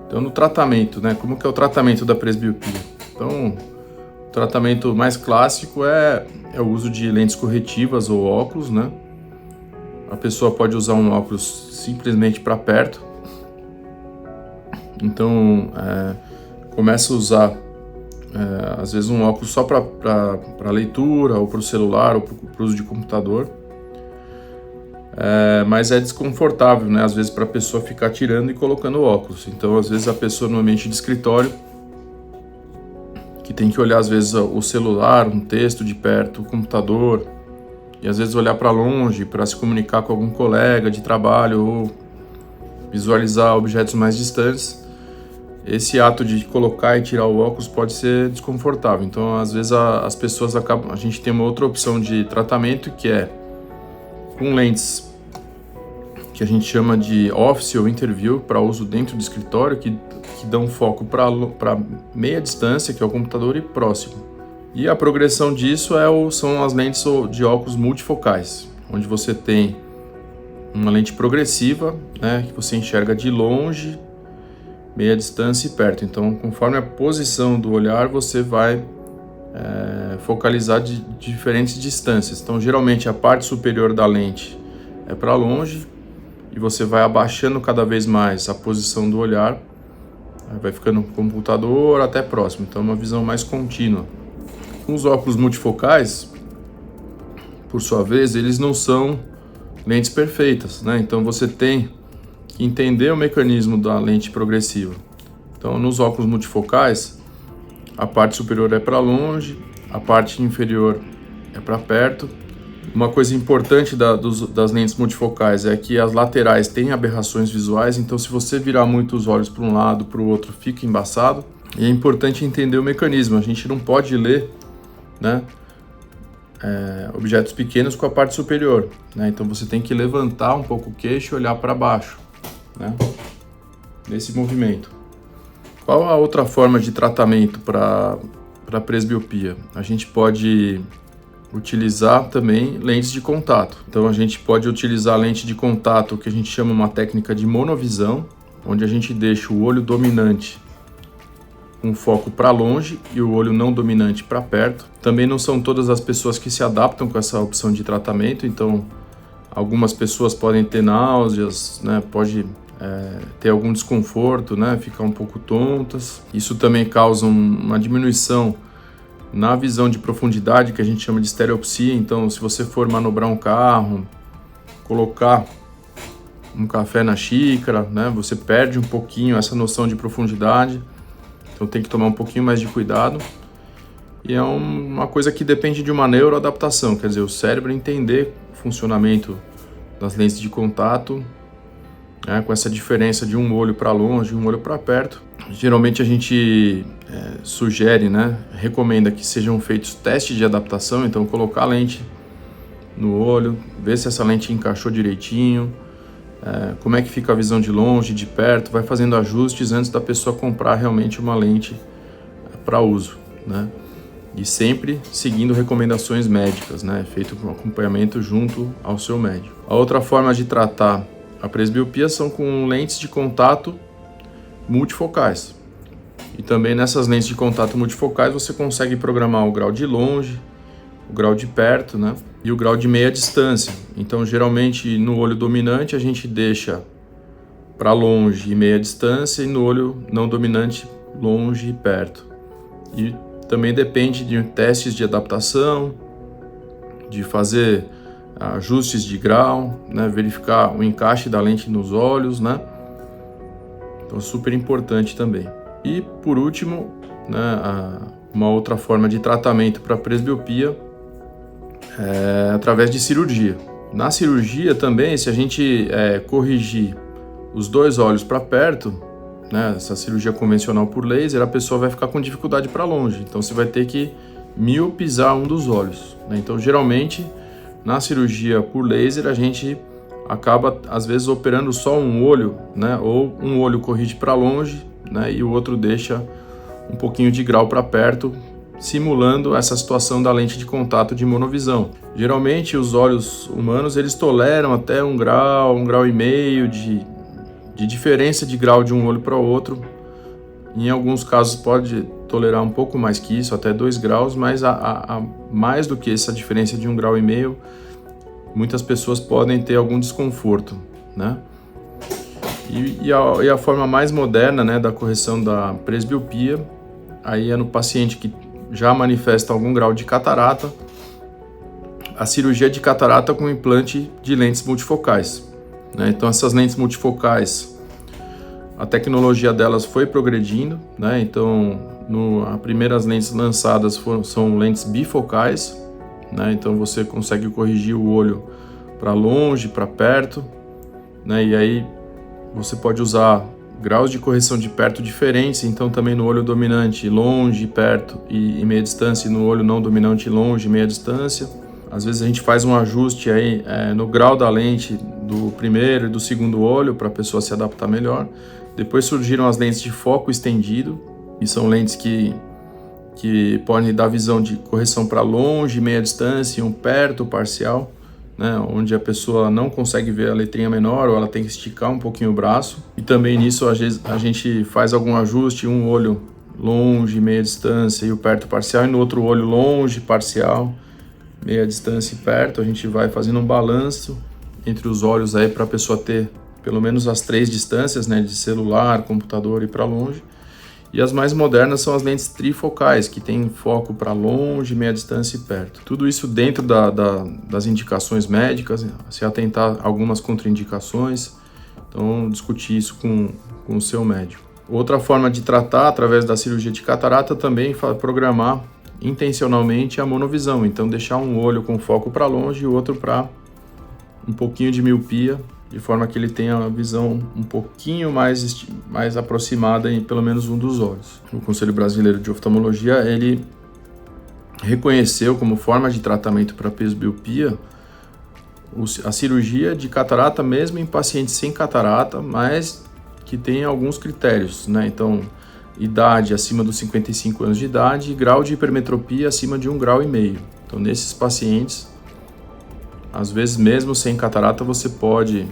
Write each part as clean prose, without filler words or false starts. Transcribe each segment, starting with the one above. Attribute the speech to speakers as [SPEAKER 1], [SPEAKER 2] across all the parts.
[SPEAKER 1] Então, no tratamento, né? Como que é o tratamento da presbiopia? Então, o tratamento mais clássico é o uso de lentes corretivas ou óculos, né? A pessoa pode usar um óculos simplesmente para perto. Então, começa a usar, às vezes, um óculos só para leitura, ou para o celular, ou para o uso de computador. Mas é desconfortável, né? Às vezes, para a pessoa ficar tirando e colocando óculos. Então, às vezes, a pessoa no ambiente de escritório, que tem que olhar, às vezes, o celular, um texto de perto, o computador, e às vezes olhar para longe para se comunicar com algum colega de trabalho ou visualizar objetos mais distantes. Esse ato de colocar e tirar o óculos pode ser desconfortável. Então, às vezes, as pessoas acabam... A gente tem uma outra opção de tratamento, que é com lentes que a gente chama de office ou interview, para uso dentro do escritório, que dão foco para meia distância, que é o computador, e próximo. E a progressão disso são as lentes de óculos multifocais, onde você tem uma lente progressiva, né, que você enxerga de longe, meia distância e perto. Então, conforme a posição do olhar, você vai focalizar de diferentes distâncias. Então, geralmente, a parte superior da lente é para longe, e você vai abaixando cada vez mais a posição do olhar, vai ficando computador até próximo. Então, é uma visão mais contínua. Os óculos multifocais, por sua vez, eles não são lentes perfeitas, né? Então, você tem que entender o mecanismo da lente progressiva. Então, nos óculos multifocais, a parte superior é para longe, a parte inferior é para perto. Uma coisa importante das lentes multifocais é que as laterais têm aberrações visuais, então se você virar muito os olhos para um lado, para o outro, fica embaçado. E é importante entender o mecanismo. A gente não pode ler, né, objetos pequenos com a parte superior, né? Então você tem que levantar um pouco o queixo e olhar para baixo, né, nesse movimento. Qual a outra forma de tratamento para presbiopia? A gente pode utilizar também lentes de contato. Então a gente pode utilizar lente de contato, que a gente chama uma técnica de monovisão, onde a gente deixa o olho dominante com foco para longe e o olho não dominante para perto. Também não são todas as pessoas que se adaptam com essa opção de tratamento, então algumas pessoas podem ter náuseas, né, pode ter algum desconforto, né, ficar um pouco tontas. Isso também causa uma diminuição na visão de profundidade, que a gente chama de estereopsia. Então, se você for manobrar um carro, colocar um café na xícara, né, você perde um pouquinho essa noção de profundidade. Então, tem que tomar um pouquinho mais de cuidado. E é uma coisa que depende de uma neuroadaptação, quer dizer, o cérebro entender o funcionamento das lentes de contato, né, com essa diferença de um olho para longe e um olho para perto. Geralmente a gente sugere, né, recomenda que sejam feitos testes de adaptação. Então, colocar a lente no olho, ver se essa lente encaixou direitinho, como é que fica a visão de longe, de perto, vai fazendo ajustes antes da pessoa comprar realmente uma lente para uso, né? E sempre seguindo recomendações médicas, né, feito um acompanhamento junto ao seu médico. A outra forma de tratar a presbiopia são com lentes de contato multifocais. E também nessas lentes de contato multifocais você consegue programar o grau de longe, o grau de perto, né, e o grau de meia distância. Então, geralmente no olho dominante a gente deixa para longe e meia distância, e no olho não dominante, longe e perto. E também depende de testes de adaptação, de fazer ajustes de grau, né, verificar o encaixe da lente nos olhos, né. Então, super importante também. E, por último, né, uma outra forma de tratamento para presbiopia é através de cirurgia. Na cirurgia também, se a gente corrigir os dois olhos para perto, né, essa cirurgia convencional por laser, a pessoa vai ficar com dificuldade para longe. Então, você vai ter que miopizar um dos olhos, né? Então, geralmente, na cirurgia por laser, a gente acaba, às vezes, operando só um olho, né? Ou um olho corrige para longe, né? E o outro deixa um pouquinho de grau para perto, simulando essa situação da lente de contato de monovisão. Geralmente, os olhos humanos, eles toleram até um grau e meio de diferença de grau de um olho para o outro, Em alguns casos pode tolerar um pouco mais que isso, até 2 graus, mas mais do que essa diferença de 1,5 grau, muitas pessoas podem ter algum desconforto, né? E a forma mais moderna, né, da correção da presbiopia, aí é no paciente que já manifesta algum grau de catarata, a cirurgia de catarata com implante de lentes multifocais, né? Então essas lentes multifocais, a tecnologia delas foi progredindo, né? Então as primeiras lentes lançadas são lentes bifocais, né? Então você consegue corrigir o olho para longe, para perto, né? E aí você pode usar graus de correção de perto diferentes, então também no olho dominante, longe, perto e meia distância, e no olho não dominante, longe, meia distância. Às vezes a gente faz um ajuste aí no grau da lente do primeiro e do segundo olho para a pessoa se adaptar melhor. Depois surgiram as lentes de foco estendido, e são lentes que podem dar visão de correção para longe, meia distância e um perto parcial, né, onde a pessoa não consegue ver a letrinha menor ou ela tem que esticar um pouquinho o braço. E também nisso às vezes a gente faz algum ajuste, um olho longe, meia distância e o perto parcial, e no outro olho longe, parcial, meia distância e perto. A gente vai fazendo um balanço entre os olhos aí para a pessoa ter pelo menos as 3 distâncias, né, de celular, computador e para longe. E as mais modernas são as lentes trifocais, que tem foco para longe, meia distância e perto. Tudo isso dentro das indicações médicas, se atentar a algumas contraindicações. Então, discutir isso com o seu médico. Outra forma de tratar através da cirurgia de catarata também é programar intencionalmente a monovisão. Então, deixar um olho com foco para longe e o outro para um pouquinho de miopia, de forma que ele tenha a visão um pouquinho mais aproximada em pelo menos um dos olhos. O Conselho Brasileiro de Oftalmologia, ele reconheceu como forma de tratamento para presbiopia a cirurgia de catarata mesmo em pacientes sem catarata, mas que tem alguns critérios, né? Então, idade acima dos 55 anos de idade e grau de hipermetropia acima de 1,5 grau. Então, nesses pacientes, às vezes, mesmo sem catarata, você pode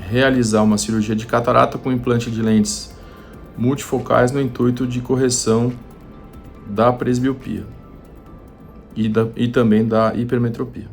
[SPEAKER 1] realizar uma cirurgia de catarata com implante de lentes multifocais no intuito de correção da presbiopia e também da hipermetropia.